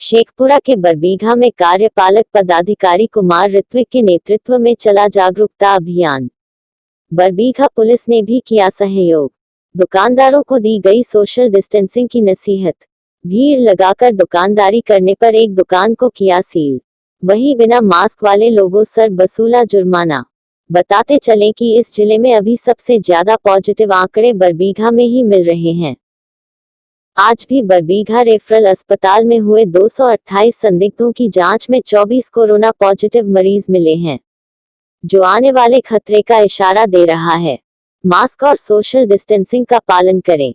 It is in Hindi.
शेखपुरा के बरबीघा में कार्यपालक पदाधिकारी कुमार ऋत्विक के नेतृत्व में चला जागरूकता अभियान। बरबीघा पुलिस ने भी किया सहयोग। दुकानदारों को दी गई सोशल डिस्टेंसिंग की नसीहत। भीड़ लगाकर दुकानदारी करने पर एक दुकान को किया सील। वहीं बिना मास्क वाले लोगों सर वसूला जुर्माना। बताते चलें कि इस जिले में अभी सबसे ज्यादा पॉजिटिव आंकड़े बरबीघा में ही मिल रहे हैं। आज भी बरबीघा रेफरल अस्पताल में हुए 228 संदिग्धों की जांच में 24 कोरोना पॉजिटिव मरीज मिले हैं, जो आने वाले खतरे का इशारा दे रहा है। मास्क और सोशल डिस्टेंसिंग का पालन करें।